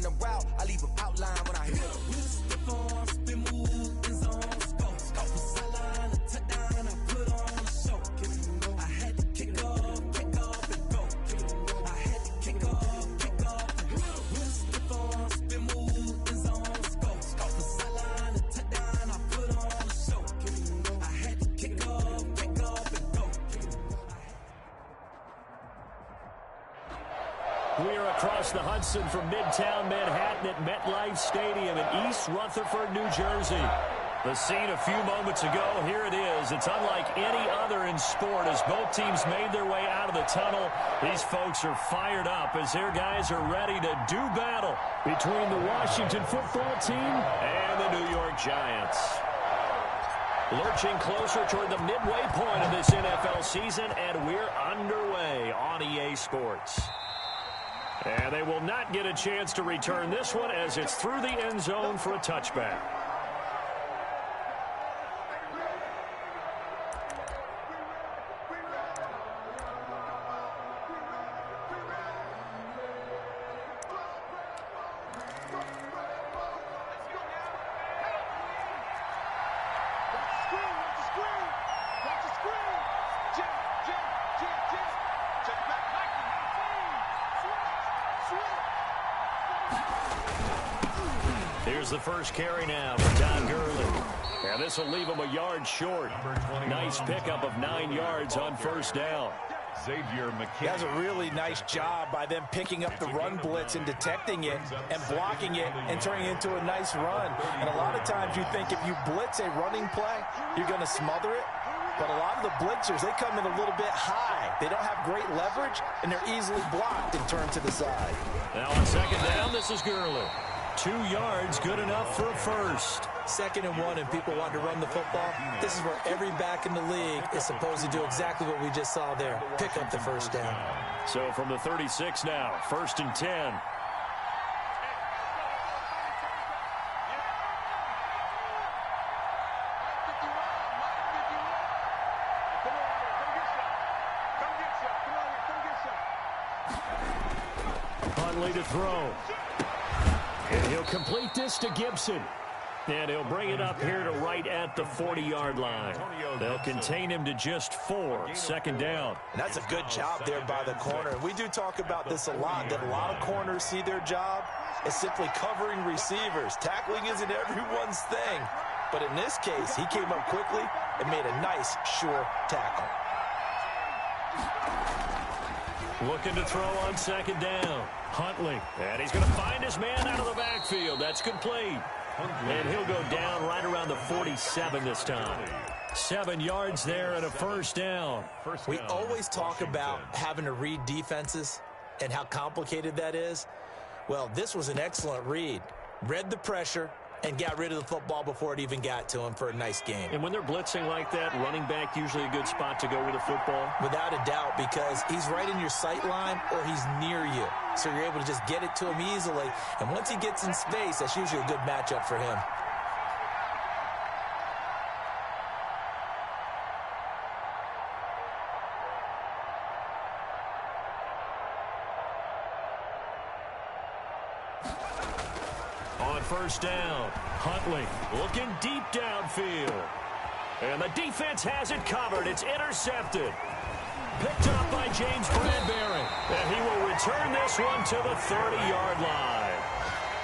running the route, I leave them outline when I hit them. Stiff arm, spin move, end zone, scope for sideline, a touchdown, I put on a show. I had to kick off and go. I had to kick off and go. Stiff arm, spin move, end zone, scope for sideline, a touchdown, I put on a show. I had to kick off and go. We are across the Hudson from Midtown Manhattan at MetLife Stadium in East Rutherford, New Jersey. The scene a few moments ago, here it is. It's unlike any other in sport as both teams made their way out of the tunnel. These folks are fired up as their guys are ready to do battle between the Washington football team and the New York Giants. Lurching closer toward the midway point of this NFL season, and we're underway on EA Sports. And they will not get a chance to return this one as it's through the end zone for a touchback. Here's the first carry now for Todd Gurley. And this will leave him a yard short. Nice pickup of 9 yards on first down. That's a really nice job by them picking up the run blitz and detecting it and blocking it and turning it into a nice run. And a lot of times you think if you blitz a running play, you're going to smother it. But a lot of the blitzers, they come in a little bit high. They don't have great leverage, and they're easily blocked and turned to the side. Now on second down, this is Gurley. 2 yards, good enough for a first. 2nd and 1, and people want to run the football. This is where every back in the league is supposed to do exactly what we just saw there. Pick up the first down. So from the 36 now, 1st and 10. Huntley to throw. And he'll complete this to Gibson. And he'll bring it up here to right at the 40-yard line. They'll contain him to just 4. 2nd down. And that's a good job there by the corner. We do talk about this a lot, that a lot of corners see their job as simply covering receivers. Tackling isn't everyone's thing. But in this case, he came up quickly and made a nice, sure tackle. Looking to throw on 2nd down. Huntley. And he's going to find his man out of the backfield. That's complete. And he'll go down right around the 47 this time. 7 yards there and a first down. We always talk about having to read defenses and how complicated that is. Well, this was an excellent read. Read the pressure and got rid of the football before it even got to him for a nice game. And when they're blitzing like that, running back usually a good spot to go with the football? Without a doubt, because he's right in your sight line or he's near you. So you're able to just get it to him easily. And once he gets in space, that's usually a good matchup for him. On first down, Huntley looking deep downfield. And the defense has it covered. It's intercepted. Picked up by James Bradbury. And he will return this one to the 30-yard line.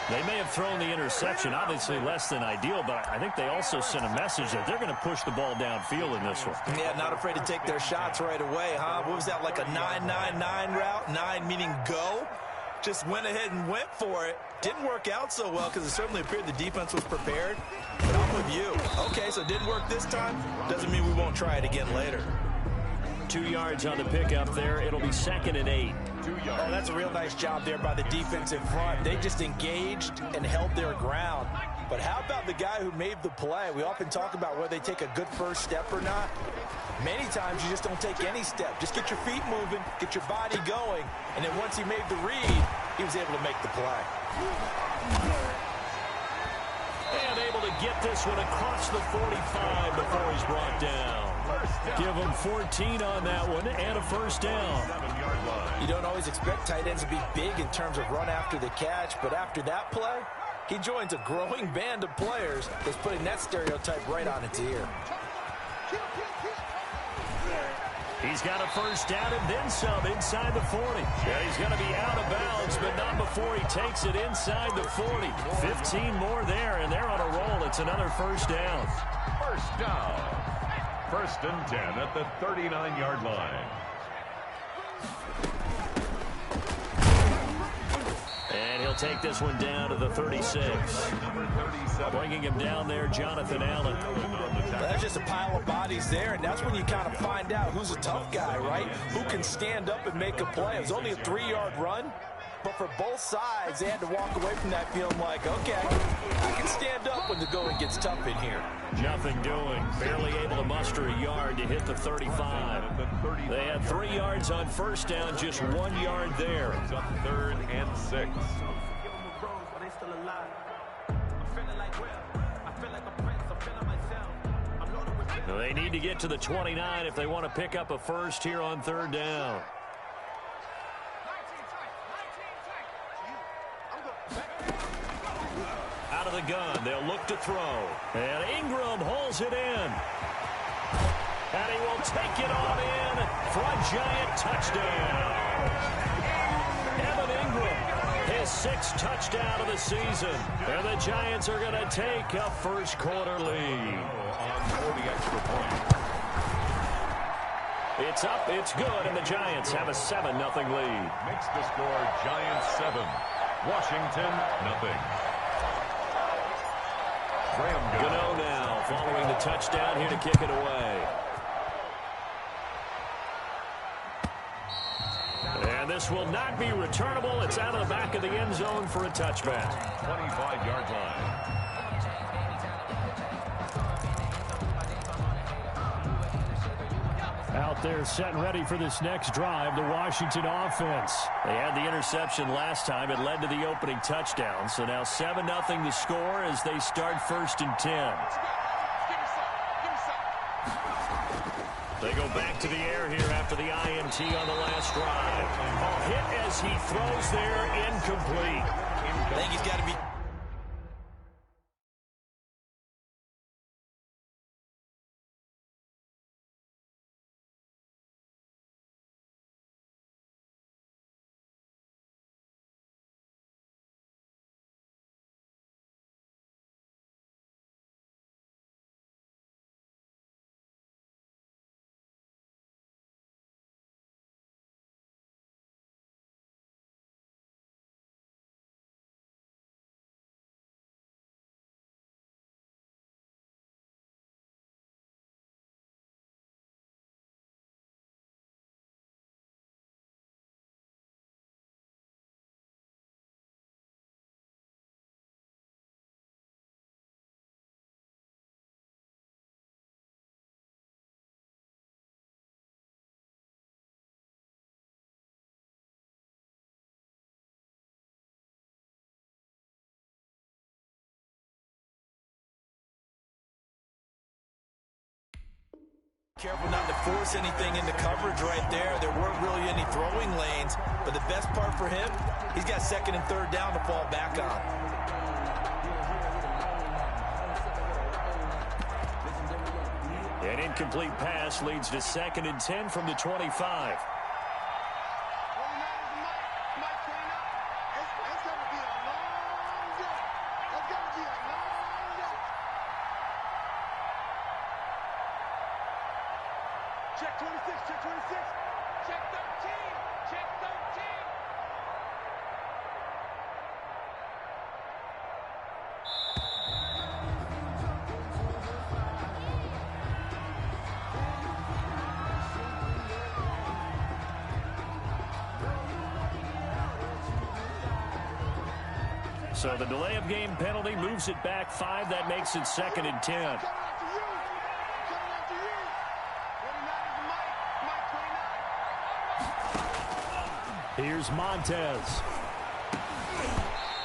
They may have thrown the interception, obviously less than ideal, but I think they also sent a message that they're going to push the ball downfield in this one. Yeah, not afraid to take their shots right away, huh? What was that, like a 9-9-9 route? 9 meaning go? Just went ahead and went for it. Didn't work out so well because it certainly appeared the defense was prepared. But I'm with you. Okay, so it didn't work this time. Doesn't mean we won't try it again later. 2 yards on the pickup there. It'll be 2nd and 8. Oh, that's a real nice job there by the defense in front. They just engaged and held their ground. But how about the guy who made the play? We often talk about whether they take a good first step or not. Many times you just don't take any step. Just get your feet moving, get your body going, and then once he made the read, he was able to make the play. And able to get this one across the 45 before he's brought down. Give them 14 on that one and a first down. You don't always expect tight ends to be big in terms of run after the catch, but after that play, he joins a growing band of players that's putting that stereotype right on its ear. He's got a first down and then some inside the 40. Yeah, he's going to be out of bounds, but not before he takes it inside the 40. 15 more there, and they're on a roll. It's another first down. First down. First and 10 at the 39-yard line. And he'll take this one down to the 36. Bringing him down there, Jonathan Allen. There's just a pile of bodies there, and that's when you kind of find out who's a tough guy, right? Who can stand up and make a play. It was only a 3-yard run, but for both sides, they had to walk away from that feeling like, okay, I can stand up when the going gets tough in here. Nothing doing. Barely able to muster a yard to hit the 35. They had 3 yards on first down, just 1 yard there. It's up 3rd and 6. They need to get to the 29 if they want to pick up a first here on 3rd down. Out of the gun, they'll look to throw. And Ingram holds it in. And he will take it on in for a Giant touchdown. Evan Ingram, his 6th touchdown of the season. And the Giants are going to take a first quarter lead. For the extra point. It's up, it's good, and the Giants have a 7-0 lead. Makes the score Giants 7, Washington 0. Gano now following the touchdown here to kick it away. And this will not be returnable. It's out of the back of the end zone for a touchback. 25-yard line. Out there set and ready for this next drive, the Washington offense. They had the interception last time. It led to the opening touchdown. So now 7-0 the score as they start 1st and 10. They go back to the air here after the INT on the last drive. A hit as he throws there, incomplete. I think he's got to be... Careful not to force anything into coverage right there. There weren't really any throwing lanes, but the best part for him, he's got 2nd and 3rd down to fall back on. An incomplete pass leads to 2nd and 10 from the 25. Check 26, check 26, check 13, check 13. So the delay of game penalty moves it back 5. That makes it 2nd and 10. Here's Montez.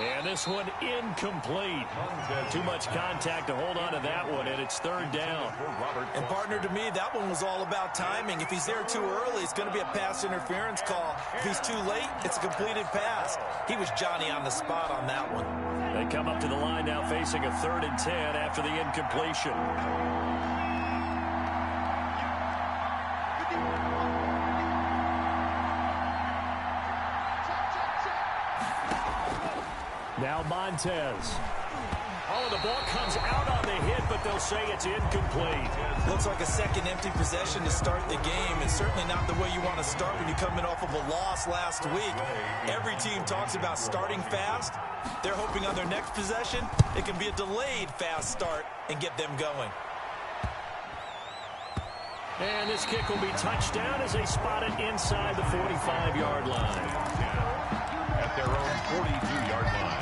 And this one incomplete. Too much contact to hold on to that one, and it's third down. And partner, to me, that one was all about timing. If he's there too early, it's going to be a pass interference call. If he's too late, it's a completed pass. He was Johnny on the spot on that one. They come up to the line now facing a 3rd and 10 after the incompletion. Now Montez. Oh, the ball comes out on the hit, but they'll say it's incomplete. Looks like a second empty possession to start the game, and certainly not the way you want to start when you're coming off of a loss last week. Every team talks about starting fast. They're hoping on their next possession, it can be a delayed fast start and get them going. And this kick will be touched down as they spot it inside the 45-yard line. At their own 42-yard line.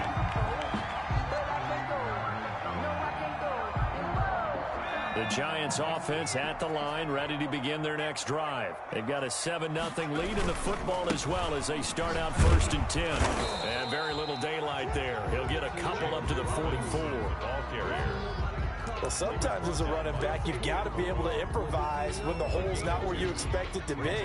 The Giants offense at the line, ready to begin their next drive. They've got a 7-0 lead in the football as well as they start out 1st and 10. And very little daylight there. He'll get a couple up to the 44. Ball carrier. Well, sometimes as a running back, you've got to be able to improvise when the hole's not where you expect it to be.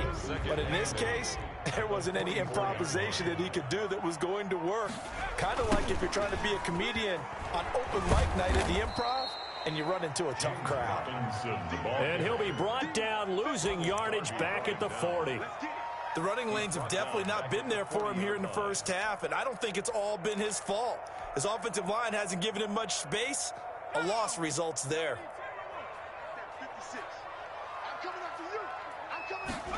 But in this case, there wasn't any improvisation that he could do that was going to work. Kind of like if you're trying to be a comedian on open mic night at the Improv, and you run into a tough crowd. And he'll be brought down, losing yardage back at the 40. The running lanes have definitely not been there for him here in the first half, and I don't think it's all been his fault. His offensive line hasn't given him much space. A loss results there. 56. I'm coming after you. I'm coming after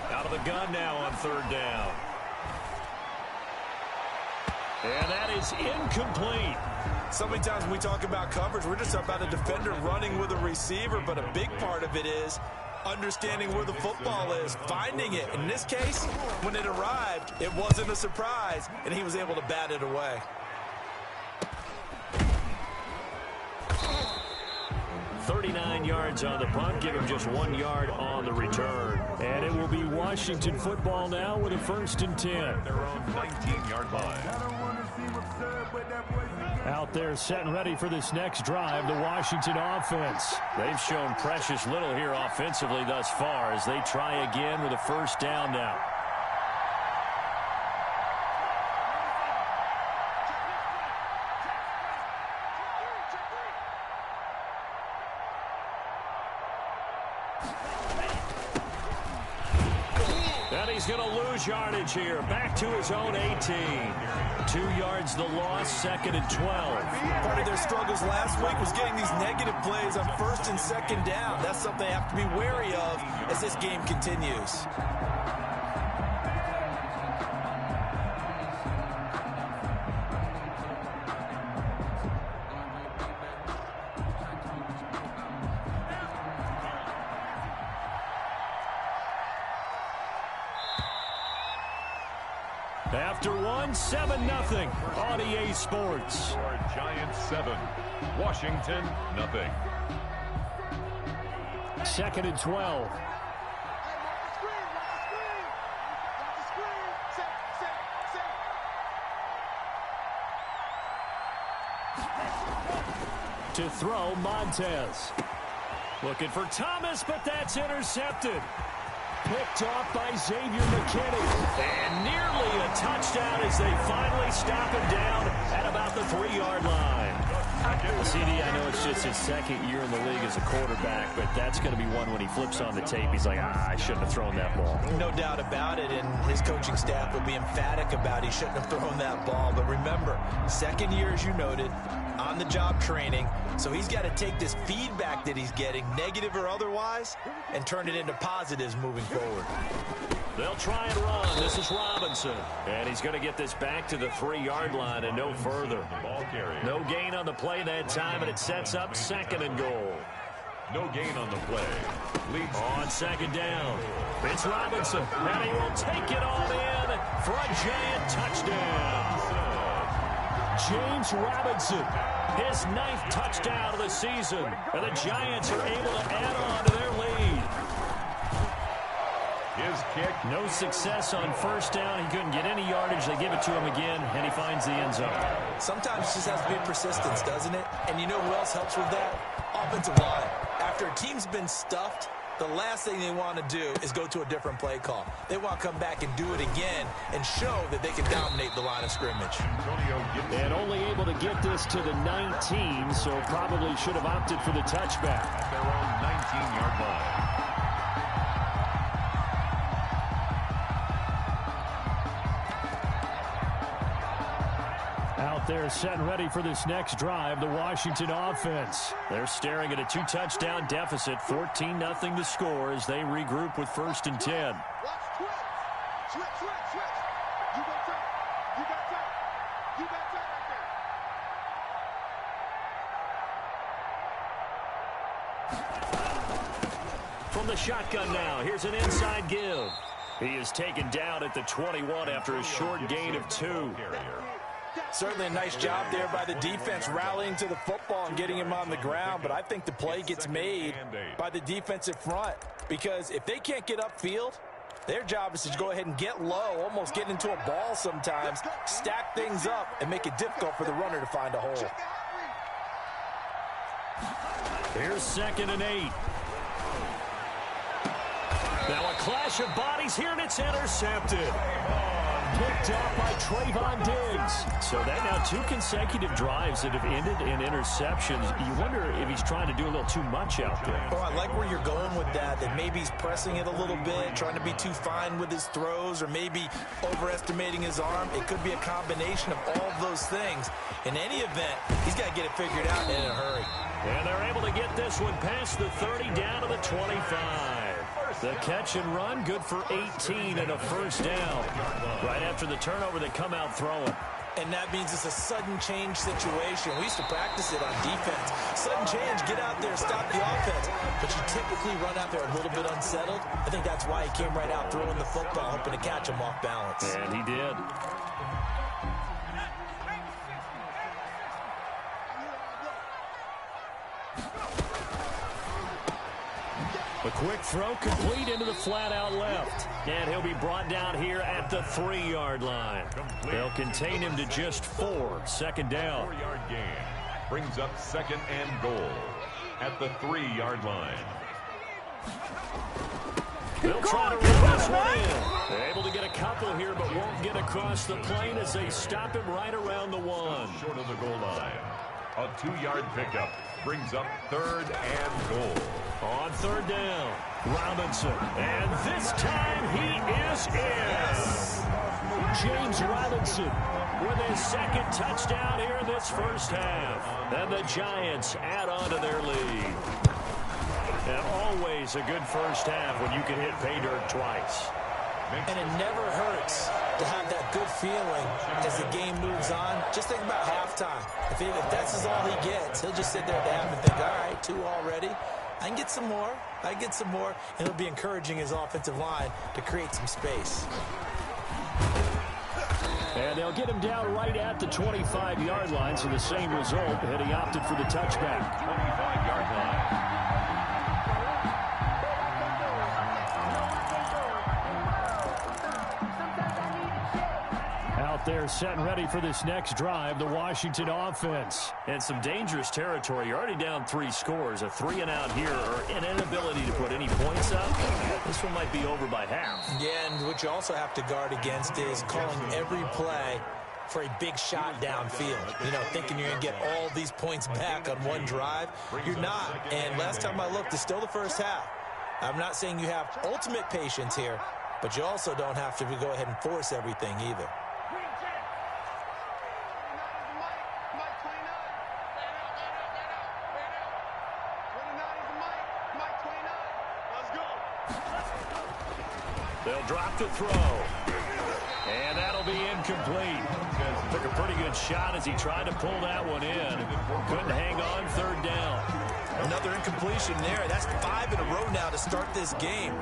you. Out of the gun now on 3rd down. And that is incomplete. So many times when we talk about coverage, we're just about a defender running with a receiver, but a big part of it is understanding where the football is, finding it. In this case, when it arrived, it wasn't a surprise, and he was able to bat it away. .39 yards on the punt, give him just 1 yard on the return. And it will be Washington football now with a 1st and 10. Their own 19-yard line. Out there set and ready for this next drive, the Washington offense. They've shown precious little here offensively thus far as they try again with a 1st down now. And he's going to lose yardage here. Back to his own 18. 2 yards the loss, 2nd and 12. Part of their struggles last week was getting these negative plays on 1st and 2nd down. That's something they have to be wary of as this game continues. After one, 7-0 on EA Sports. Giants 7, Washington nothing. 2nd and 12. To throw, Montez. Looking for Thomas, but that's intercepted. Picked off by Xavier McKinney. And nearly a touchdown as they finally stop him down at about the 3-yard line. CD, I know it's just his 2nd year in the league as a quarterback, but that's going to be one when he flips on the tape. He's like, I shouldn't have thrown that ball. No doubt about it, and his coaching staff will be emphatic about he shouldn't have thrown that ball. But remember, 2nd year, as you noted, on-the-job training, so he's got to take this feedback that he's getting, negative or otherwise, and turn it into positives moving forward. They'll try and run. This is Robinson. And he's going to get this back to the 3-yard line and no further. Ball carrier. No gain on the play that time, and it sets up 2nd and goal. No gain on the play. Leads On 2nd down, it's Robinson. And he will take it all in for a Giant touchdown. James Robinson, his 9th touchdown of the season. And the Giants are able to add on to their lead. his his kick. No success on first down. He couldn't get any yardage. They give it to him again, and he finds the end zone. Sometimes it just has to be persistence, doesn't it? And you know who else helps with that? Offensive line. After a team's been stuffed, the last thing they want to do is go to a different play call. They want to come back and do it again and show that they can dominate the line of scrimmage. And only able to get this to the 19, so probably should have opted for the touchback. At their own 19-yard line. Out there set and ready for this next drive, the Washington offense. They're staring at a 2-touchdown deficit, 14-0 to score as they regroup with 1st and 10. Watch twitch. Switch. You got time. You got time right there. From the shotgun now, here's an inside give. He is taken down at the 21 after a short gain of 2. Certainly a nice job there by the defense rallying to the football and getting him on the ground, but I think the play gets made by the defensive front because if they can't get upfield, their job is to go ahead and get low, almost get into a ball sometimes, stack things up, and make it difficult for the runner to find a hole. Here's 2nd and 8. Now a clash of bodies here, and it's intercepted. Picked off by Trayvon Diggs. So that now 2 consecutive drives that have ended in interceptions. You wonder if he's trying to do a little too much out there. Well, I like where you're going with that maybe he's pressing it a little bit, trying to be too fine with his throws, or maybe overestimating his arm. It could be a combination of all of those things. In any event, he's got to get it figured out in a hurry. And they're able to get this one past the 30 down to the 25. The catch and run, good for 18 and a 1st down. Right after the turnover, they come out throwing. And that means it's a sudden change situation. We used to practice it on defense. Sudden change, get out there, stop the offense. But you typically run out there a little bit unsettled. I think that's why he came right out throwing the football, hoping to catch him off balance. And he did. A quick throw complete into the flat out left. And he'll be brought down here at the 3-yard line. They'll contain him to just 4. 2nd down. 4-yard gain brings up 2nd and goal at the 3-yard line. They'll try to run this one in. They're able to get a couple here, but won't get across the plane as they stop him right around the 1. Short of the goal line. A 2-yard pickup brings up 3rd and goal. On 3rd down, Robinson. And this time he is in. James Robinson with his 2nd touchdown here in this 1st half. And the Giants add on to their lead. And always a good 1st half when you can hit pay dirt twice. And it never hurts to have that good feeling as the game moves on. Just think about halftime. If that's all he gets, he'll just sit there at the half and think, all right, 2 already. I can get some more. And it'll be encouraging his offensive line to create some space. And they'll get him down right at the 25-yard line, so the same result, had he opted for the touchback. 25-yard line. They're set and ready for this next drive, the Washington offense. And some dangerous territory. You're already down 3 scores. A 3-and-out here, or an inability to put any points up. This one might be over by half. Yeah, and what you also have to guard against is calling every play for a big shot downfield. You know, thinking you're going to get all these points back on one drive. You're not. And last time I looked, it's still the 1st half. I'm not saying you have ultimate patience here, but you also don't have to go ahead and force everything either. They'll drop the throw. And that'll be incomplete. Took a pretty good shot as he tried to pull that one in. Couldn't hang on 3rd down. Another incompletion there. That's 5 in a row now to start this game.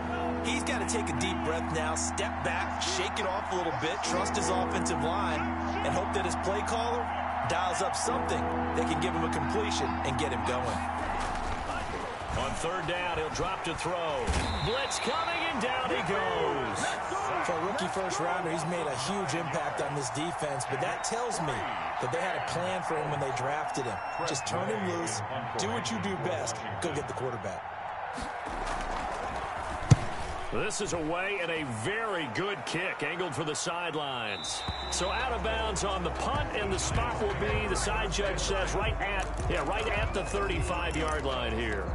He's got to take a deep breath now, step back, shake it off a little bit, trust his offensive line, and hope that his play caller dials up something that can give him a completion and get him going. On third down, he'll drop to throw. Blitz coming, and down he goes. For a rookie first-rounder, he's made a huge impact on this defense, but that tells me that they had a plan for him when they drafted him. Just turn him loose, do what you do best, go get the quarterback. This is away and a very good kick, angled for the sidelines. So out of bounds on the punt, and the spot will be, the side judge says, right at the 35-yard line here.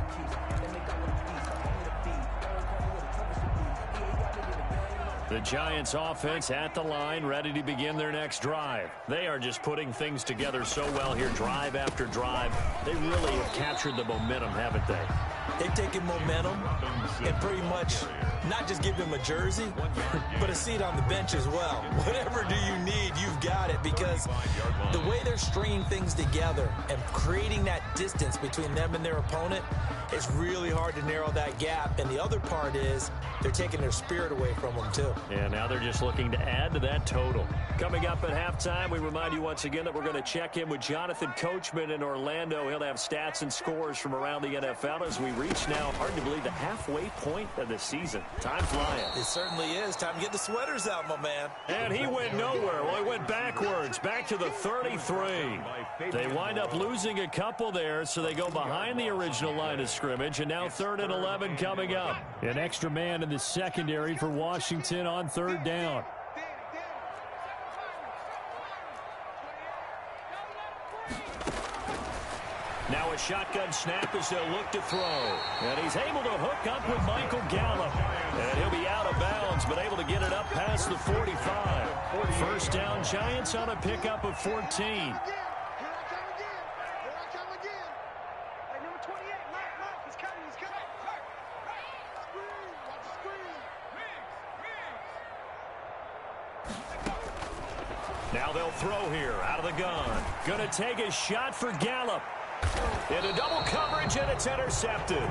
The Giants offense at the line, ready to begin their next drive. They are just putting things together so well here, drive after drive. They really have captured the momentum, haven't they? They've taken momentum and pretty much not just give them a jersey, but a seat on the bench as well. Whatever do you need, you've got it, because the way they're stringing things together and creating that distance between them and their opponent, it's really hard to narrow that gap. And the other part is they're taking their spirit away from them, too. Yeah, now they're just looking to add to that total. Coming up at halftime, we remind you once again that we're going to check in with Jonathan Coachman in Orlando. He'll have stats and scores from around the NFL as we reach now, hard to believe, the halfway point of the season. Time flying. It certainly is. Time to get the sweaters out, my man. And he went nowhere. Well, he went backwards, back to the 33. They wind up losing a couple there, so they go behind the original line of scrimmage, and now 3rd and 11 coming up. An extra man in the secondary for Washington on third down. Now a shotgun snap as they'll look to throw. And he's able to hook up with Michael Gallup. And he'll be out of bounds, but able to get it up past the 45. First down, Giants on a pickup of 14. Now they'll throw here out of the gun. Going to take a shot for Gallup. Into double coverage, and it's intercepted.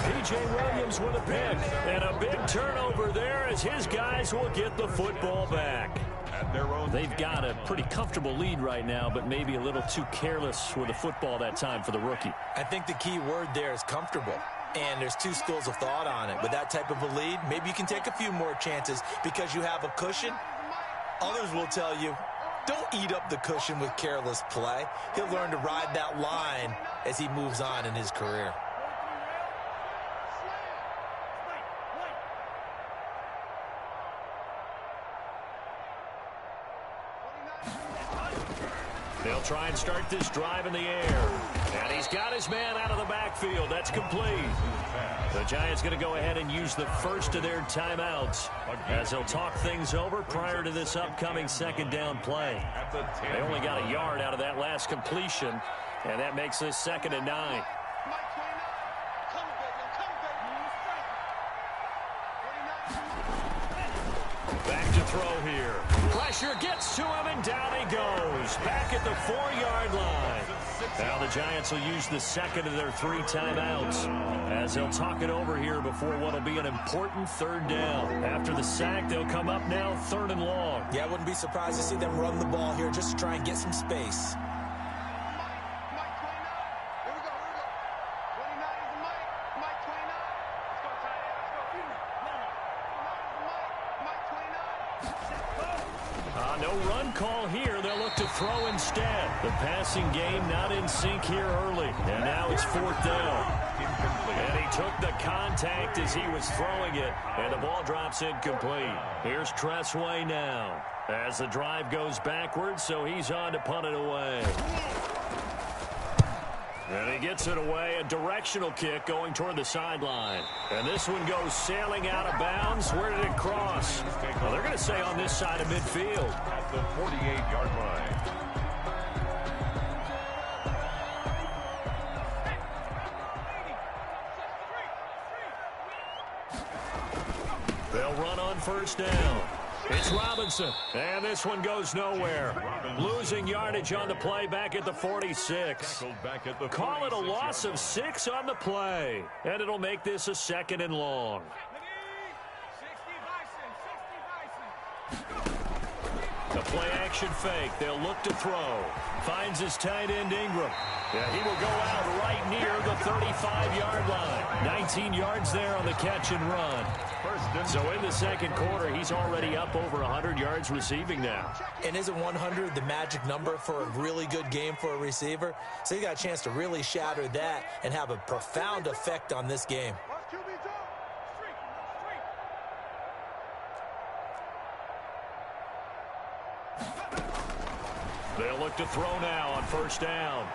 P.J. Williams with a pick. And a big turnover there as his guys will get the football back. They've got a pretty comfortable lead right now, but maybe a little too careless with the football that time for the rookie. I think the key word there is comfortable. And there's two schools of thought on it. With that type of a lead, maybe you can take a few more chances because you have a cushion. Others will tell you, don't eat up the cushion with careless play. He'll learn to ride that line as he moves on in his career. They'll try and start this drive in the air. And he's got his man out of the backfield. That's complete. The Giants going to go ahead and use the first of their timeouts as they'll talk things over prior to this upcoming second down play. They only got a yard out of that last completion, and that makes this 2nd and 9. Back to throw here. Pressure gets to him, and down he goes. Back at the 4-yard line. Now the Giants will use the second of their 3 timeouts as they'll talk it over here before what will be an important 3rd down. After the sack, they'll come up now 3rd and long. Yeah, I wouldn't be surprised to see them run the ball here just to try and get some space. No run call here. They'll look to throw instead. The passing game not in sync here early. And now it's 4th down. And he took the contact as he was throwing it. And the ball drops incomplete. Here's Tressway now as the drive goes backwards, so he's on to punt it away. And he gets it away, a directional kick going toward the sideline. And this one goes sailing out of bounds. Where did it cross? Well, they're going to say on this side of midfield. At the 48-yard line. They'll run on first down. It's Robinson, and this one goes nowhere. Losing yardage on the play back at the 46. Call it a loss of 6 on the play, and it'll make this a 2nd and long. The play-action fake. They'll look to throw. Finds his tight end, Ingram. Yeah, he will go out right near the 35-yard line. 19 yards there on the catch and run. So in the second quarter, he's already up over 100 yards receiving now. And isn't 100 the magic number for a really good game for a receiver? So he got a chance to really shatter that and have a profound effect on this game. They'll look to throw now on first down.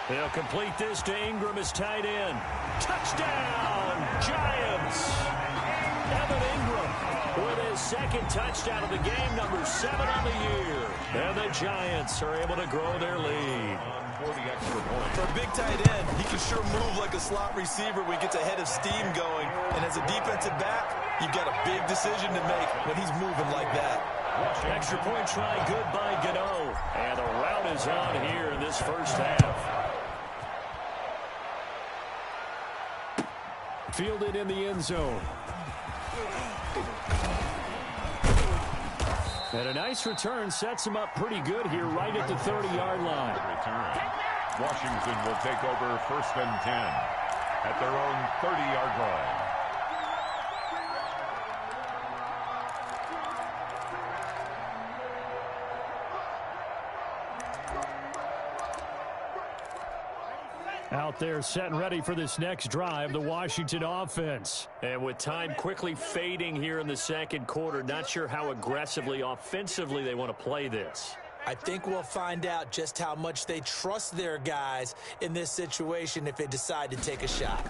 They'll complete this to Ingram as tight end. Touchdown, Giants! Evan Ingram with his second touchdown of the game, number 7 on the year. And the Giants are able to grow their lead. For a big tight end, he can sure move like a slot receiver when he gets a head of steam going. And as a defensive back, you've got a big decision to make when he's moving like that. Extra point try good by Gano. And the route is on here in this first half. Fielded in the end zone. And a nice return sets him up pretty good here right at the 30-yard line. Washington will take over 1st and 10 at their own 30-yard line. Out there set and ready for this next drive, the Washington offense. And with time quickly fading here in the second quarter, not sure how aggressively, offensively they want to play this. I think we'll find out just how much they trust their guys in this situation if they decide to take a shot.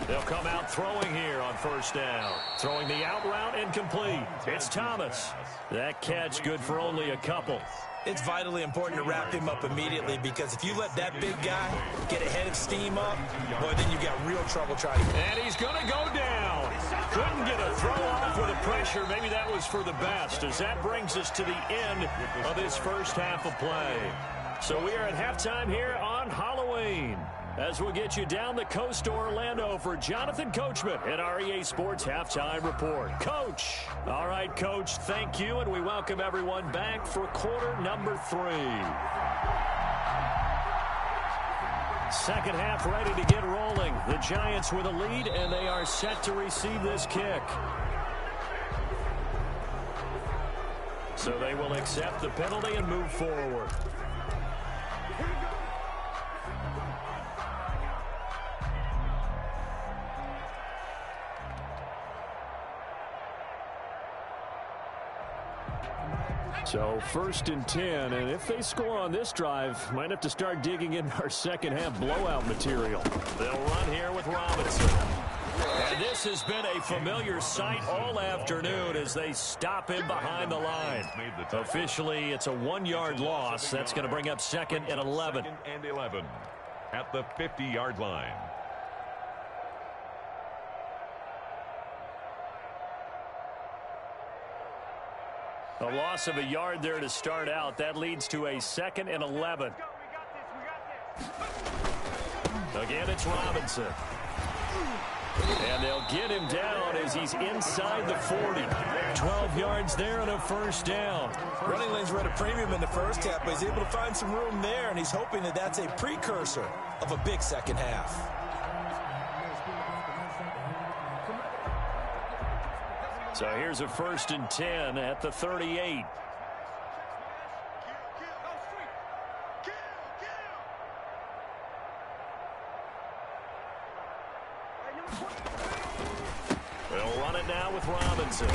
They'll come out throwing here on first down. Throwing the out route incomplete. It's Thomas. That catch good for only a couple. It's vitally important to wrap him up immediately because if you let that big guy get a head of steam up, boy, then you've got real trouble trying to... And he's going to go down. Couldn't get a throw off with the pressure. Maybe that was for the best as that brings us to the end of this first half of play. So we are at halftime here on Halloween. As we'll get you down the coast to Orlando for Jonathan Coachman at our EA Sports Halftime Report. Coach. All right, Coach, thank you, and we welcome everyone back for quarter number 3. Second half ready to get rolling. The Giants with a lead, and they are set to receive this kick. So they will accept the penalty and move forward. So 1st and 10, and if they score on this drive, might have to start digging in our second half blowout material. They'll run here with Robinson. And this has been a familiar sight all afternoon as they stop him behind the line. Officially, it's a 1-yard loss. That's going to bring up 2nd and 11. 2nd and 11 at the 50-yard line. A loss of a yard there to start out. That leads to a 2nd and 11. Again, it's Robinson. And they'll get him down as he's inside the 40. 12 yards there and a first down. Running lanes were at a premium in the first half, but he's able to find some room there, and he's hoping that that's a precursor of a big second half. So here's a 1st and 10 at the 38. They'll run it now with Robinson.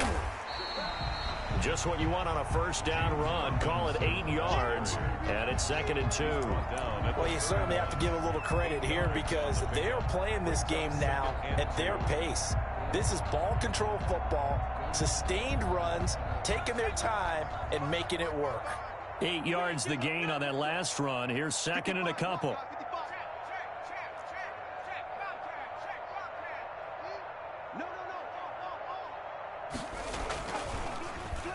Just what you want on a first down run. Call it 8 yards, and it's 2nd and 2. Well, you certainly have to give a little credit here because they are playing this game now at their pace. This is ball control football, sustained runs, taking their time, and making it work. 8 yards the gain on that last run. Here's 2nd and a couple.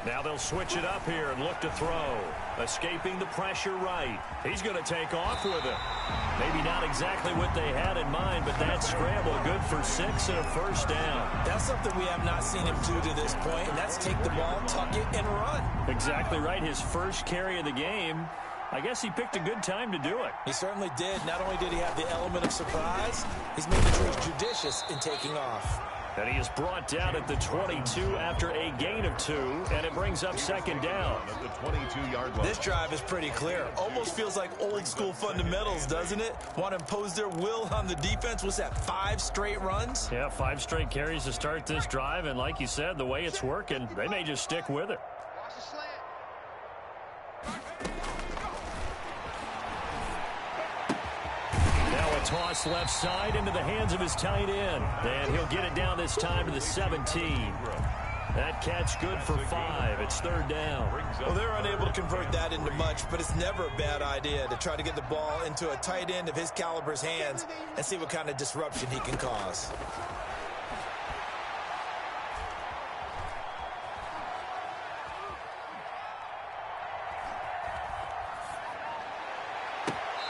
Now they'll they'll switch it up here and look to throw. Escaping the pressure right. He's going to take off with it. Maybe not exactly what they had in mind, but that scramble good for 6 and a first down. That's something we have not seen him do to this point, and that's take the ball, tuck it, and run. Exactly right. His first carry of the game. I guess he picked a good time to do it. He certainly did. Not only did he have the element of surprise, he's made the choice judicious in taking off. And he is brought down at the 22 after a gain of 2, and it brings up second down. At the 22-yard line. This drive is pretty clear. Almost feels like old school fundamentals, doesn't it? Want to impose their will on the defense. What's that, 5 straight runs? Yeah, 5 straight carries to start this drive, and like you said, the way it's working, they may just stick with it. Watch the slant. Now a toss left side into the hands of his tight end. And he'll get it down this time to the 17. That catch good for 5. It's third down. Well, they're unable to convert that into much, but it's never a bad idea to try to get the ball into a tight end of his caliber's hands and see what kind of disruption he can cause.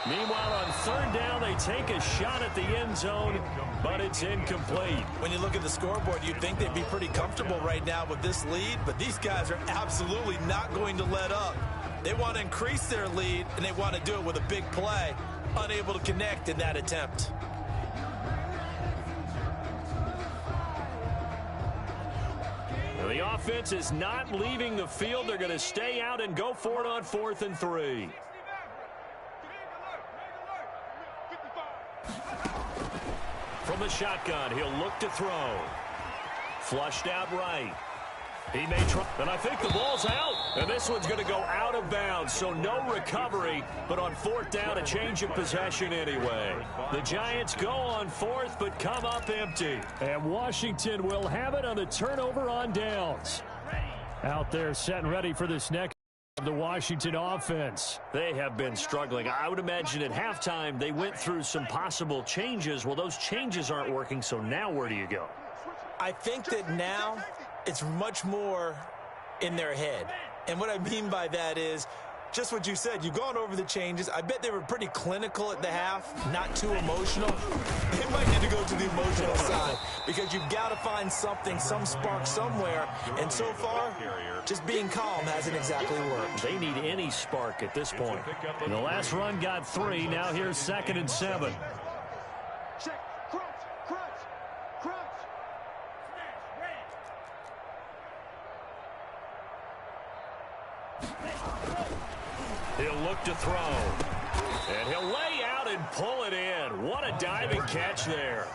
Meanwhile, on third down, they take a shot at the end zone, but it's incomplete. When you look at the scoreboard, you'd think they'd be pretty comfortable right now with this lead, but these guys are absolutely not going to let up. They want to increase their lead, and they want to do it with a big play. Unable to connect in that attempt. The offense is not leaving the field. They're going to stay out and go for it on 4th and 3. From the shotgun, he'll look to throw. Flushed out right. He may try, and I think the ball's out. And this one's going to go out of bounds, so no recovery. But on 4th down, a change of possession anyway. The Giants go on 4th, but come up empty. And Washington will have it on the turnover on downs. Out there set and ready for this next. The Washington offense. They have been struggling. I would imagine at halftime they went through some possible changes. Well, those changes aren't working, so now where do you go? I think that now it's much more in their head. And what I mean by that is just what you said. You've gone over the changes. I bet they were pretty clinical at the half, not too emotional. They might need to go to the emotional side because you've got to find something, some spark somewhere. And so far, just being calm hasn't exactly worked. They need any spark at this point. The last run got 3. Now here's 2nd and 7. Check. Crunch. Crunch. Crunch. He'll look to throw. And he'll lay out and pull it in. What a diving catch there.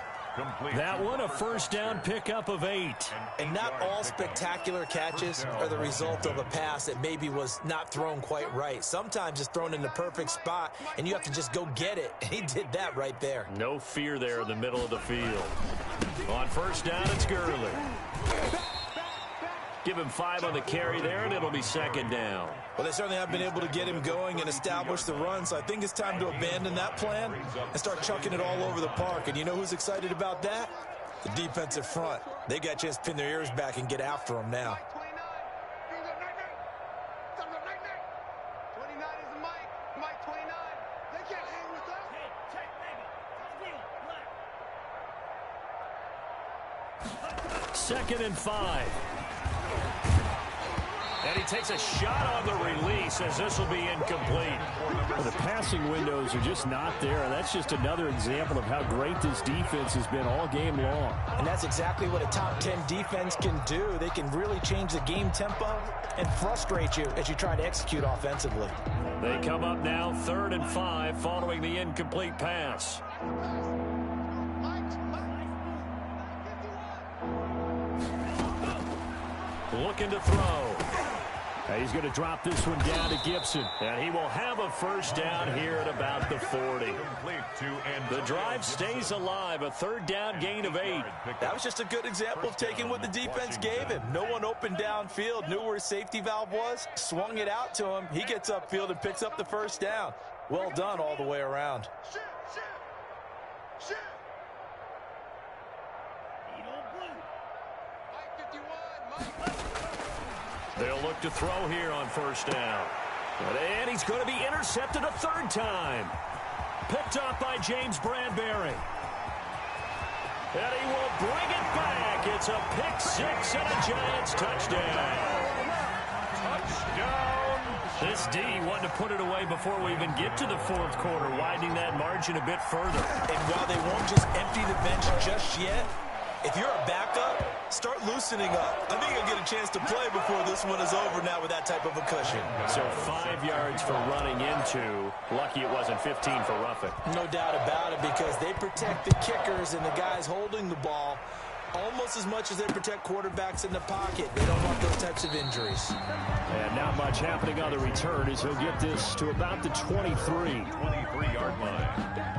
That one a first down pickup of 8. And not all spectacular catches are the result of a pass that maybe was not thrown quite right. Sometimes it's thrown in the perfect spot, and you have to just go get it. And he did that right there. No fear there in the middle of the field. On first down, it's Gurley. Give him 5 on the carry there, and it'll be 2nd down. Well, they certainly have been able to get him going and establish the run, so I think it's time to abandon that plan and start chucking it all over the park. And you know who's excited about that? The defensive front. They got a chance to pin their ears back and get after him now. 29 is the Mike. Mike 29. They can't hang with us. Second and 5. And he takes a shot on the release as this will be incomplete. Well, the passing windows are just not there, and that's just another example of how great this defense has been all game long. And that's exactly what a top 10 defense can do. They can really change the game tempo and frustrate you as you try to execute offensively. They come up now 3rd and 5 following the incomplete pass. Looking to throw. And he's going to drop this one down to Gibson. And he will have a first down here at about the 40. The drive stays alive. A 3rd down gain of 8. That was just a good example of taking what the defense gave him. No one open downfield, knew where his safety valve was, swung it out to him. He gets upfield and picks up the first down. Well done all the way around. They'll look to throw here on first down. And he's going to be intercepted a third time. Picked up by James Bradbury. And he will bring it back. It's a pick six and a Giants touchdown. Touchdown. This D wanted to put it away before we even get to the fourth quarter, widening that margin a bit further. And while they won't just empty the bench just yet, if you're a backup, start loosening up. I think you'll get a chance to play before this one is over now with that type of a cushion. So 5 yards for running into. Lucky it wasn't 15 for roughing. No doubt about it, because they protect the kickers and the guys holding the ball almost as much as they protect quarterbacks in the pocket. They don't want those types of injuries. And not much happening on the return as he'll get this to about the 23. 23-yard line.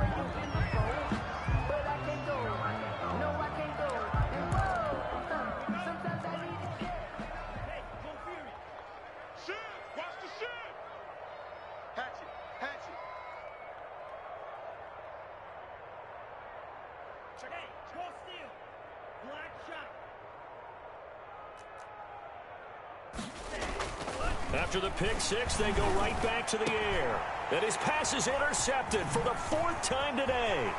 After the pick six, they go right back to the air. And his pass is intercepted for the fourth time today.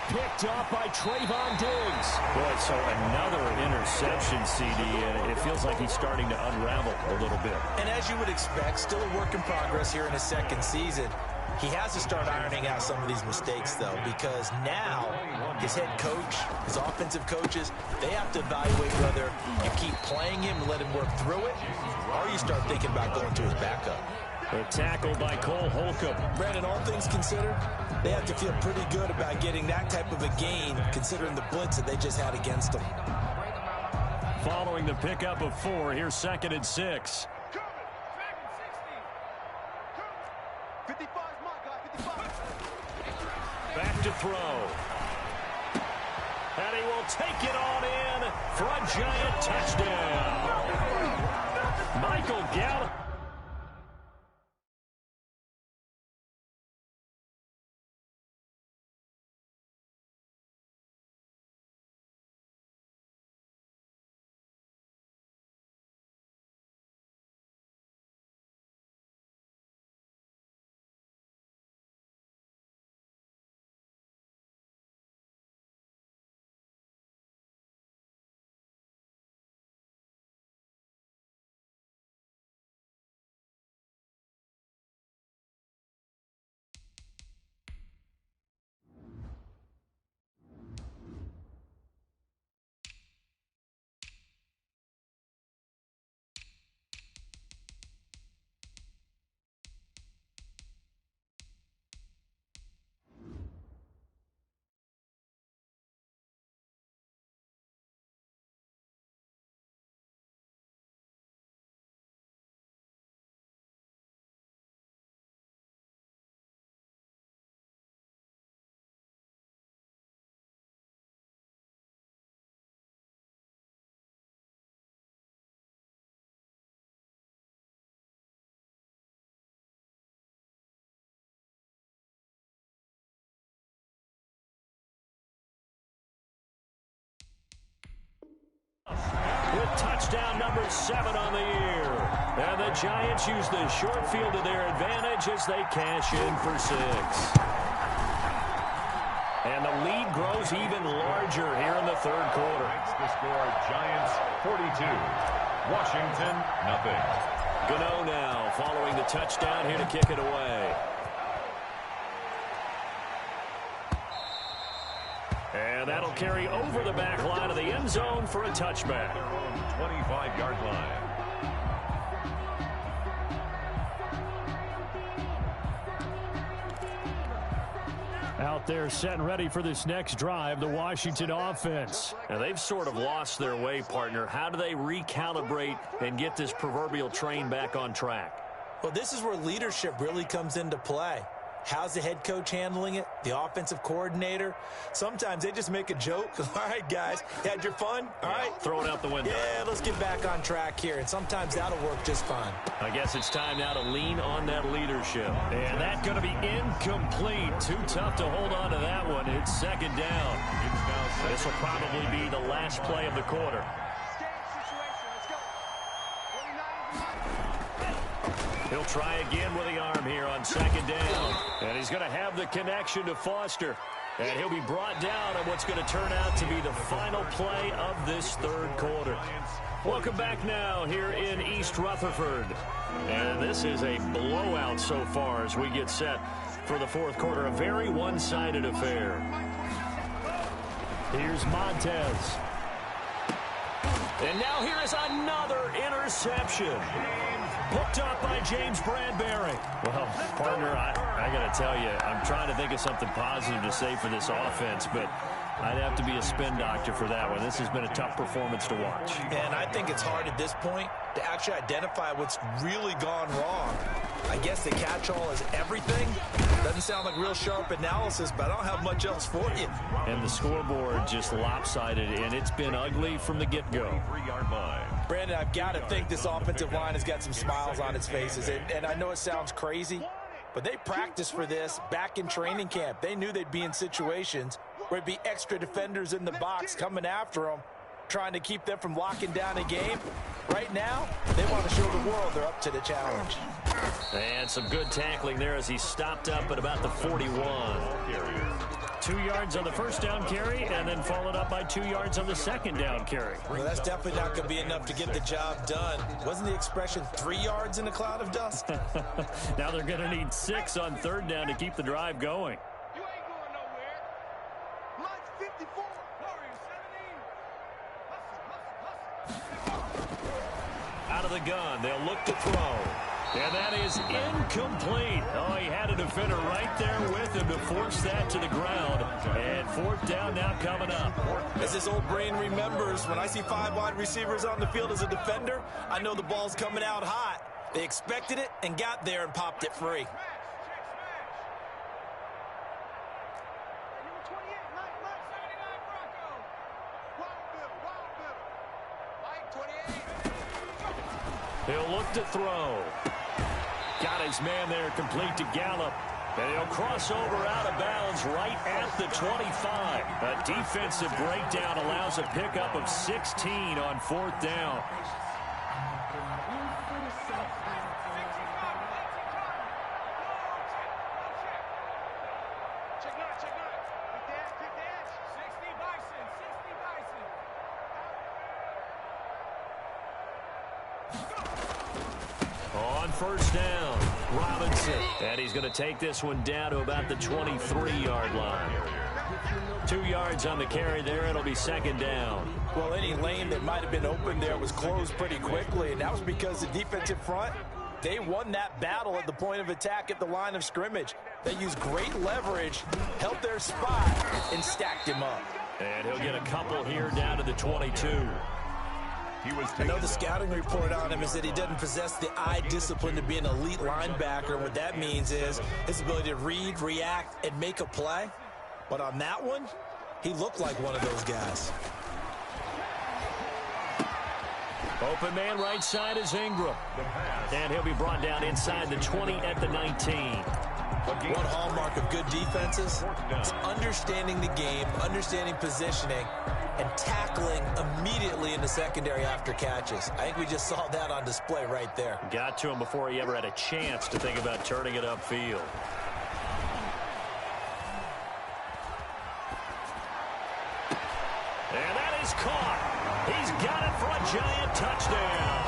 Picked up by Trayvon Diggs. Boy, so another interception, CD, and it feels like he's starting to unravel a little bit. And as you would expect, still a work in progress here in his second season. He has to start ironing out some of these mistakes, though, because now his head coach, his offensive coaches, they have to evaluate whether you keep playing him and let him work through it, or you start thinking about going to his backup. A tackle by Cole Holcomb. Brandon, all things considered, they have to feel pretty good about getting that type of a gain, considering the blitz that they just had against them. Following the pickup of 4, here's 2nd and 6. Back to throw. And he will take it on in for a Giant touchdown. Michael Gallup. With touchdown number 7 on the year. And the Giants use the short field to their advantage as they cash in for 6. And the lead grows even larger here in the third quarter. The score, Giants 42, Washington nothing. Gano now following the touchdown here to kick it away. And that'll carry over the back line of the end zone for a touchback. Their own 25-yard line. Out there set and ready for this next drive, the Washington offense. Now, they've sort of lost their way, partner. How do they recalibrate and get this proverbial train back on track? Well, this is where leadership really comes into play. How's the head coach handling it? The offensive coordinator? Sometimes they just make a joke. All right, guys, you had your fun? All right. Throw it out the window. Yeah, let's get back on track here. And sometimes that'll work just fine. I guess it's time now to lean on that leadership. And that's going to be incomplete. Too tough to hold on to that one. It's second down. This will probably be the last play of the quarter. He'll try again with the arm here on second down. And he's going to have the connection to Foster. And he'll be brought down on what's going to turn out to be the final play of this third quarter. Welcome back now here in East Rutherford. And this is a blowout so far as we get set for the fourth quarter. A very one-sided affair. Here's Montez. And now here is another interception. Picked up by James Bradbury. Well, partner, I got to tell you, I'm trying to think of something positive to say for this offense, but I'd have to be a spin doctor for that one. This has been a tough performance to watch. And I think it's hard at this point to actually identify what's really gone wrong. I guess the catch-all is everything. Doesn't sound like real sharp analysis, but I don't have much else for you. And the scoreboard just lopsided, and it's been ugly from the get-go. 3-yard line. Brandon, I've got to think this offensive line has got some smiles on its faces. And I know it sounds crazy, but they practiced for this back in training camp. They knew they'd be in situations where it'd be extra defenders in the box coming after them, trying to keep them from locking down a game. Right now, they want to show the world they're up to the challenge. And some good tackling there as he stopped up at about the 41. 2 yards on the first down carry, and then followed up by 2 yards on the second down carry. Well, that's definitely not going to be enough to get the job done. Wasn't the expression 3 yards in a cloud of dust? Now they're going to need 6 on third down to keep the drive going. You ain't going nowhere. Lunch 54. Warriors 17. Out of the gun, they'll look to throw. And that is incomplete. Oh, he had a defender right there with him to force that to the ground. And fourth down now coming up. As this old brain remembers, when I see 5 wide receivers on the field as a defender, I know the ball's coming out hot. They expected it and got there and popped it free. Number 28, Mike 79 Broncos. Wild Bill. White 28. He'll look to throw. Got his man there complete to Gallup. And he'll cross over out of bounds right at the 25. A defensive breakdown allows a pickup of 16 on fourth down. Check nine. Kick the edge. 60 Bison. On first down, Robinson. And he's going to take this one down to about the 23-yard line. 2 yards on the carry there. It'll be second down. Well, any lane that might have been open there was closed pretty quickly, and that was because the defensive front, they won that battle at the point of attack at the line of scrimmage. They used great leverage, held their spot, and stacked him up. And he'll get a couple here down to the 22. I know the scouting report on him is that he doesn't possess the eye discipline to be an elite linebacker. What that means is his ability to read, react, and make a play. But on that one, he looked like one of those guys. Open man right side is Ingram. And he'll be brought down inside the 20 at the 19. One hallmark of good defenses is understanding the game, understanding positioning, and tackling immediately in the secondary after catches. I think we just saw that on display right there. Got to him before he ever had a chance to think about turning it upfield. And that is caught. He's got it for a giant touchdown.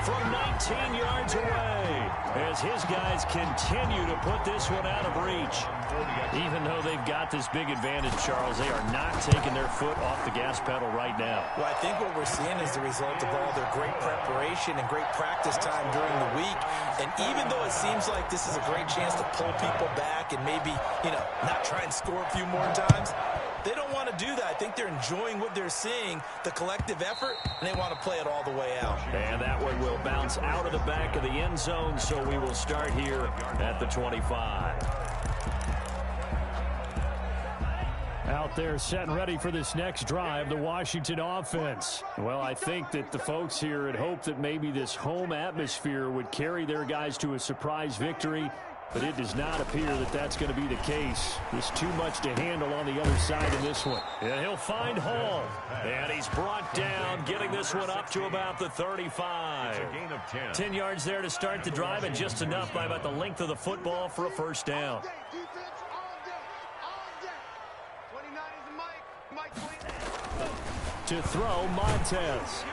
From 19 yards away, as his guys continue to put this one out of reach. Even though they've got this big advantage, Charles, they are not taking their foot off the gas pedal right now. Well, I think what we're seeing is the result of all their great preparation and great practice time during the week. And even though it seems like this is a great chance to pull people back and maybe, not try and score a few more times, they don't want to do that. I think they're enjoying what they're seeing, the collective effort, and they want to play it all the way out. And that one will bounce out of the back of the end zone, so we will start here at the 25. Out there set and ready for this next drive, the Washington offense. Well, I think that the folks here had hoped that maybe this home atmosphere would carry their guys to a surprise victory. But it does not appear that that's going to be the case. There's too much to handle on the other side in this one. And he'll find Hall. And he's brought down, getting this one up to about the 35. It's a gain of 10. 10 yards there to start the drive, and just enough by about the length of the football for a first down. To throw, Montez.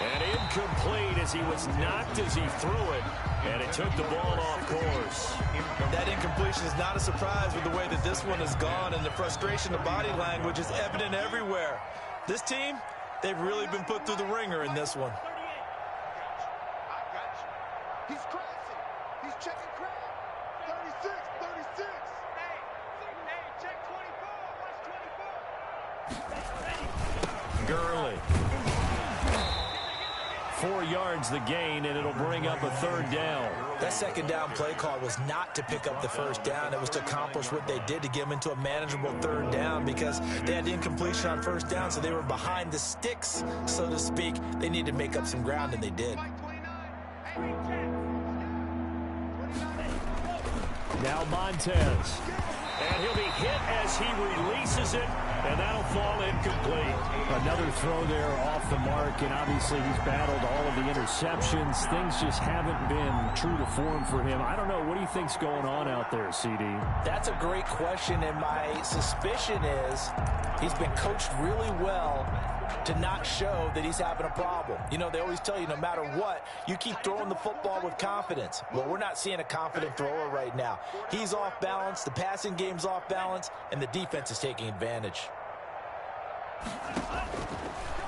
And incomplete as he was knocked as he threw it. And it took the ball off course. That incompletion is not a surprise with the way that this one has gone, and the frustration, the body language is evident everywhere. This team, they've really been put through the ringer in this one. He's crossing. He's checking crowd. 36, 36. Hey, check 24. Watch 24. Gurley. 4 yards the gain, and it'll bring up a third down. That second down play call was not to pick up the first down. It was to accomplish what they did, to get them into a manageable third down, because they had incompletion on first down, so they were behind the sticks, so to speak. They needed to make up some ground, and they did. Now Montez. And he'll be hit as he releases it, and that'll fall incomplete. Another throw there off the mark, and obviously he's battled all of the interceptions. Things just haven't been true to form for him. I don't know. What do you think's going on out there, CD? That's a great question, and my suspicion is he's been coached really well to not show that he's having a problem. You know, they always tell you no matter what, you keep throwing the football with confidence. Well, we're not seeing a confident thrower right now. He's off balance, the passing game's off balance, and the defense is taking advantage.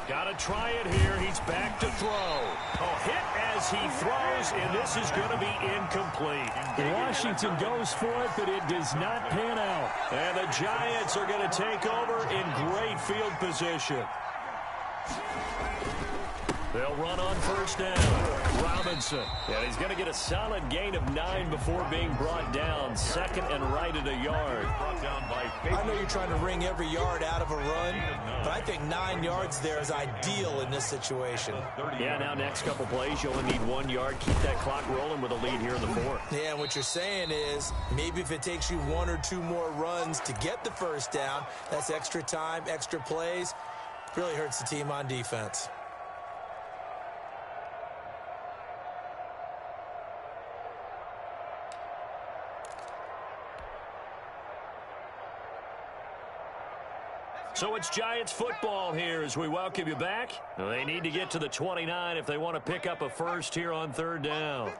Got to try it here. He's back to throw. Oh, hit as he throws, and this is going to be incomplete. Washington goes for it, but it does not pan out. And the Giants are going to take over in great field position. They'll run on first down. Robinson. And he's going to get a solid gain of 9 before being brought down. Second and right at a yard. I know you're trying to wring every yard out of a run, but I think 9 yards there is ideal in this situation. Yeah, now next couple plays, you only need 1 yard. Keep that clock rolling with a lead here in the fourth. Yeah, and what you're saying is maybe if it takes you 1 or 2 more runs to get the first down, that's extra time, extra plays. Really hurts the team on defense. So it's Giants football here as we welcome you back. They need to get to the 29 if they want to pick up a first here on third down.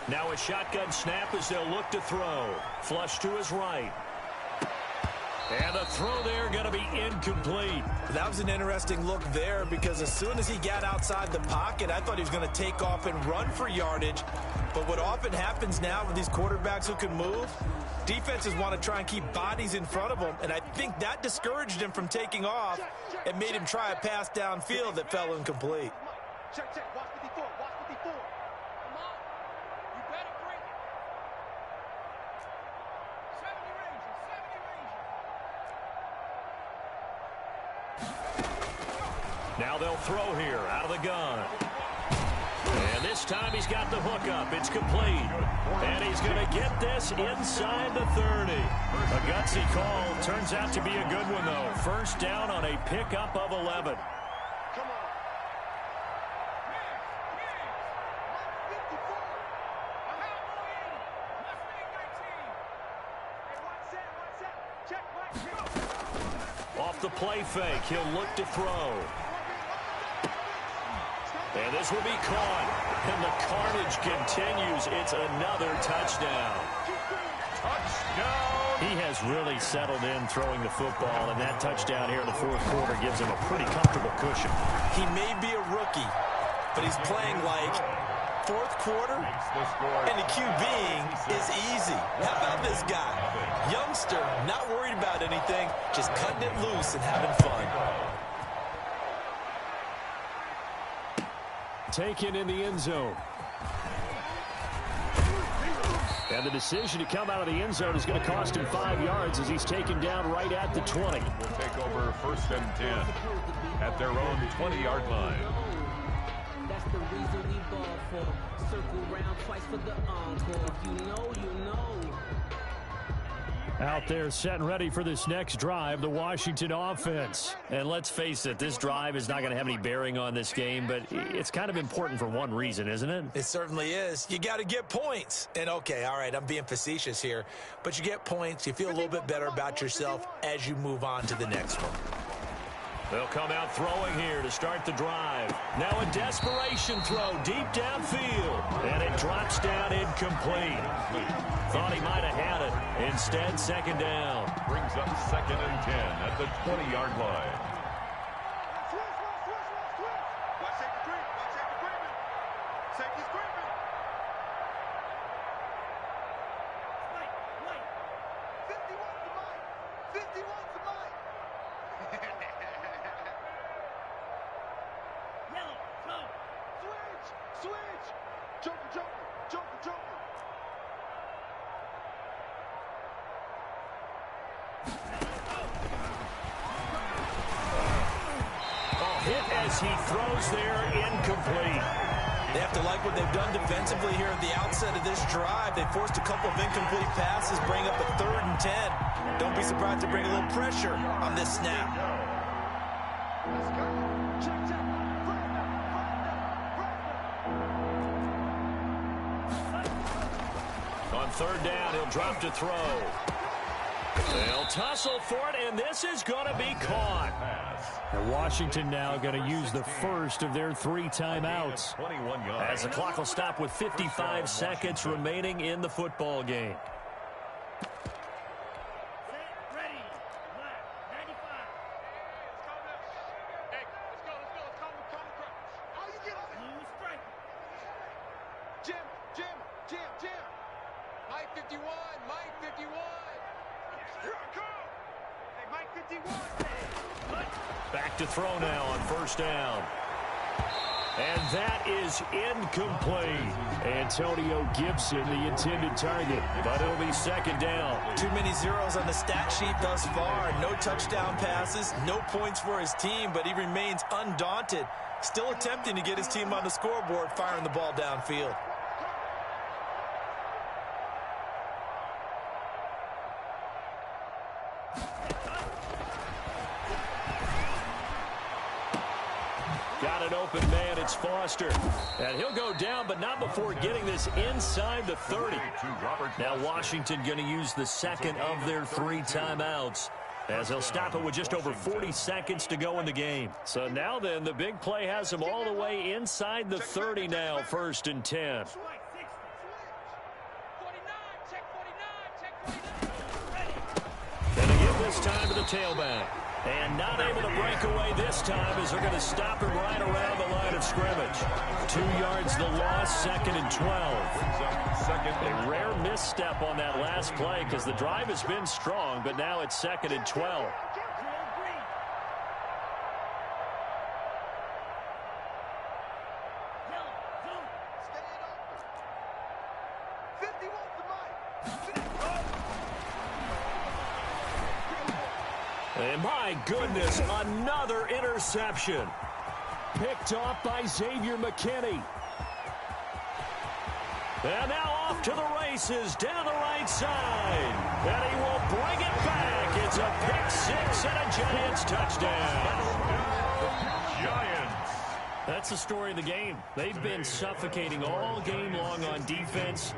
Now a shotgun snap as they'll look to throw. Flush to his right. And the throw there going to be incomplete. That was an interesting look there, because as soon as he got outside the pocket, I thought he was going to take off and run for yardage. But what often happens now with these quarterbacks who can move, defenses want to try and keep bodies in front of them, and I think that discouraged him from taking off and made him try a pass downfield that fell incomplete. Check. Watch 54. Watch 54. Come on. You better bring it. 70 range. Now they'll throw here out of the gun. And this time he's got the hook up. It's complete. And he's going to get this inside the 30. A gutsy call. Turns out to be a good one, though. First down on a pickup of 11. Come on. 54. Check. Off the play fake, he'll look to throw. And this will be caught. And the carnage continues. It's another touchdown. Touchdown! He has really settled in throwing the football, and that touchdown here in the fourth quarter gives him a pretty comfortable cushion. He may be a rookie, but he's playing like fourth quarter, and the QBing is easy. How about this guy? Youngster, not worried about anything, just cutting it loose and having fun. Taken in the end zone. And the decision to come out of the end zone is going to cost him 5 yards as he's taken down right at the 20. Will take over first and 10 at their own 20-yard line. circle round twice for the encore. If you know, you know. Out there set and ready for this next drive, the Washington offense. And let's face it, this drive is not going to have any bearing on this game, but it's kind of important for one reason, isn't it? It certainly is. You got to get points. And, okay, all right, I'm being facetious here, but you get points. You feel a little bit better about yourself as you move on to the next one. They'll come out throwing here to start the drive. Now a desperation throw deep downfield. And it drops down incomplete. Thought he might have had it. Instead, second down. Brings up 2nd and 10 at the 20-yard line. Watch safety creep. Watch safety creeping. Safety's creeping. Wait. 51 to Mike. 51 to Mike. Yellow, go. Switch. Joker. Hit as he throws there, incomplete. They have to like what they've done defensively here at the outset of this drive. They forced a couple of incomplete passes, bring up a 3rd and 10. Don't be surprised to bring a little pressure on this snap. Let's go. Check. On 3rd down, he'll drop to throw. They'll tussle for it, and this is going to be caught. And Washington now going to use the first of their 3 timeouts. As the clock will stop with 55 seconds remaining in the football game. Ready. 95. Hey, let's go. Let's calm the crowd. How you get on it? Blue strike. Jim. Mike 51. Here I come. Hey, Mike 51. Back to throw now on 1st down. And that is incomplete. Antonio Gibson, the intended target, but it'll be 2nd down. Too many zeros on the stat sheet thus far. No touchdown passes, no points for his team, but he remains undaunted. Still attempting to get his team on the scoreboard, firing the ball downfield. Got an open man, it's Foster. And he'll go down, but not before getting this inside the 30. Now Washington going to use the 2nd of their 3 timeouts, as they'll stop it with just over 40 seconds to go in the game. So now then, the big play has them all the way inside the 30 now, 1st and 10. 49. Check 49. And they give this time to the tailback. And not able to break away this time as they're going to stop him right around the line of scrimmage. 2 yards the loss, 2nd and 12. A rare misstep on that last play because the drive has been strong, but now it's 2nd and 12. And my goodness, another interception. Picked off by Xavier McKinney. And now off to the races down the right side. And he will bring it back. It's a pick-6 and a Giants touchdown. Giants. That's the story of the game. They've been suffocating all game long on defense.